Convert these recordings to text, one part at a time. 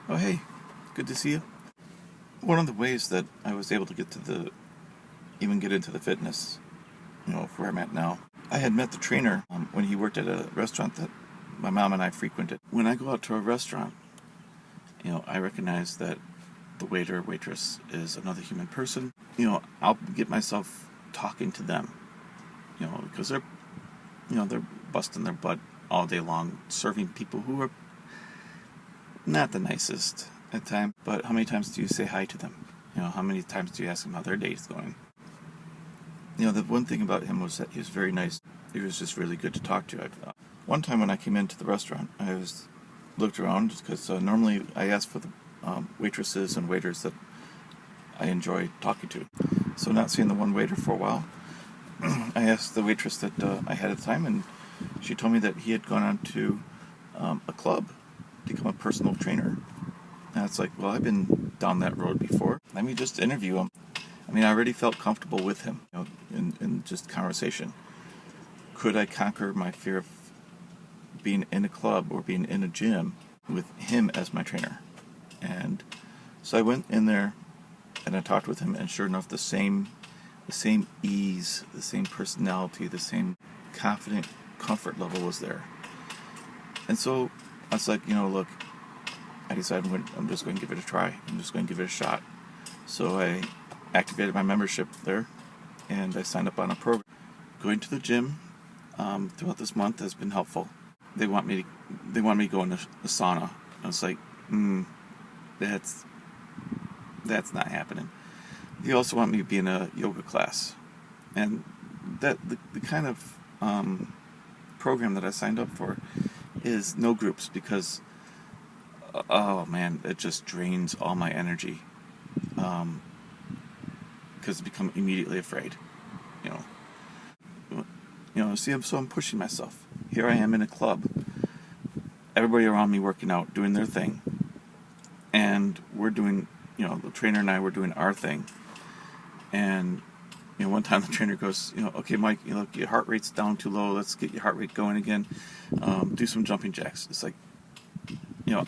Oh, hey, good to see you. One of the ways that I was able to even get into the fitness, where I'm at now, I had met the trainer when he worked at a restaurant that my mom and I frequented. When I go out to a restaurant, I recognize that the waiter or waitress is another human person. I'll get myself talking to them, because they're busting their butt all day long, serving people who are not the nicest at times. But how many times do you say hi to them? How many times do you ask them how their day's going? The one thing about him was that he was very nice. He was just really good to talk to. One time when I came into the restaurant, I looked around because normally I ask for the waitresses and waiters that I enjoy talking to. So not seeing the one waiter for a while, I asked the waitress that I had at the time, and she told me that he had gone on to a club to become a personal trainer. And it's like, well, I've been down that road before. Let me just interview him. I already felt comfortable with him, in just conversation. Could I conquer my fear of being in a club or being in a gym with him as my trainer? And so I went in there and I talked with him, and sure enough, the same ease, the same personality, the same confident comfort level was there. And so I was like, look, I decided I'm just going to give it a try. I'm just going to give it a shot. So I activated my membership there, and I signed up on a program. Going to the gym throughout this month has been helpful. They want me to go in the sauna. I was like, that's not happening. They also want me to be in a yoga class, and that the kind of program that I signed up for is no groups, because oh man, it just drains all my energy. Because I become immediately afraid. So I'm pushing myself. Here I am in a club. Everybody around me working out, doing their thing, and we're doing, the trainer and I were doing our thing. And one time the trainer goes, okay, Mike, your heart rate's down too low. Let's get your heart rate going again. Do some jumping jacks. It's like, the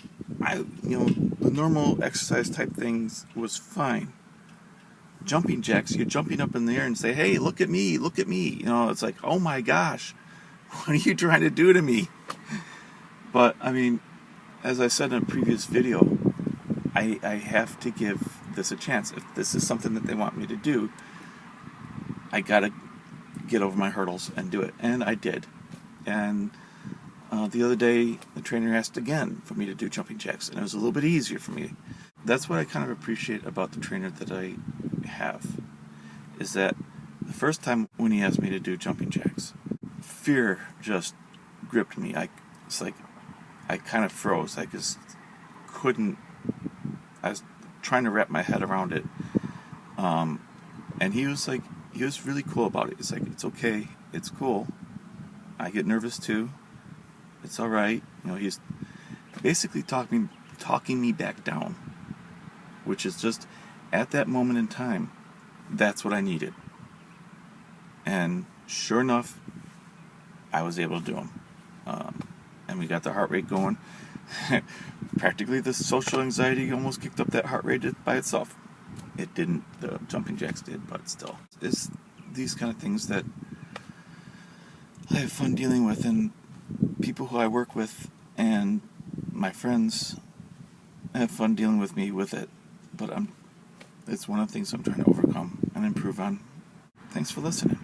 normal exercise type things was fine. Jumping jacks, you're jumping up in the air and say, hey, look at me. It's like, oh my gosh, what are you trying to do to me? But as I said in a previous video, I have to give this a chance. If this is something that they want me to do, I gotta get over my hurdles and do it. And I did. And the other day, the trainer asked again for me to do jumping jacks, and it was a little bit easier for me. That's what I kind of appreciate about the trainer that I have, is that the first time when he asked me to do jumping jacks, fear just gripped me. It's like I kind of froze. I just couldn't. I was trying to wrap my head around it. And he was really cool about it. He's like, it's okay, it's cool. I get nervous too. It's all right. He's basically talking me back down, which is just at that moment in time, that's what I needed. And sure enough, I was able to do them. And we got the heart rate going. Practically the social anxiety almost kicked up that heart rate by itself. It didn't, the jumping jacks did, but still. It's these kind of things that I have fun dealing with, and people who I work with and my friends have fun dealing with me with it. But it's one of the things I'm trying to overcome and improve on. Thanks for listening.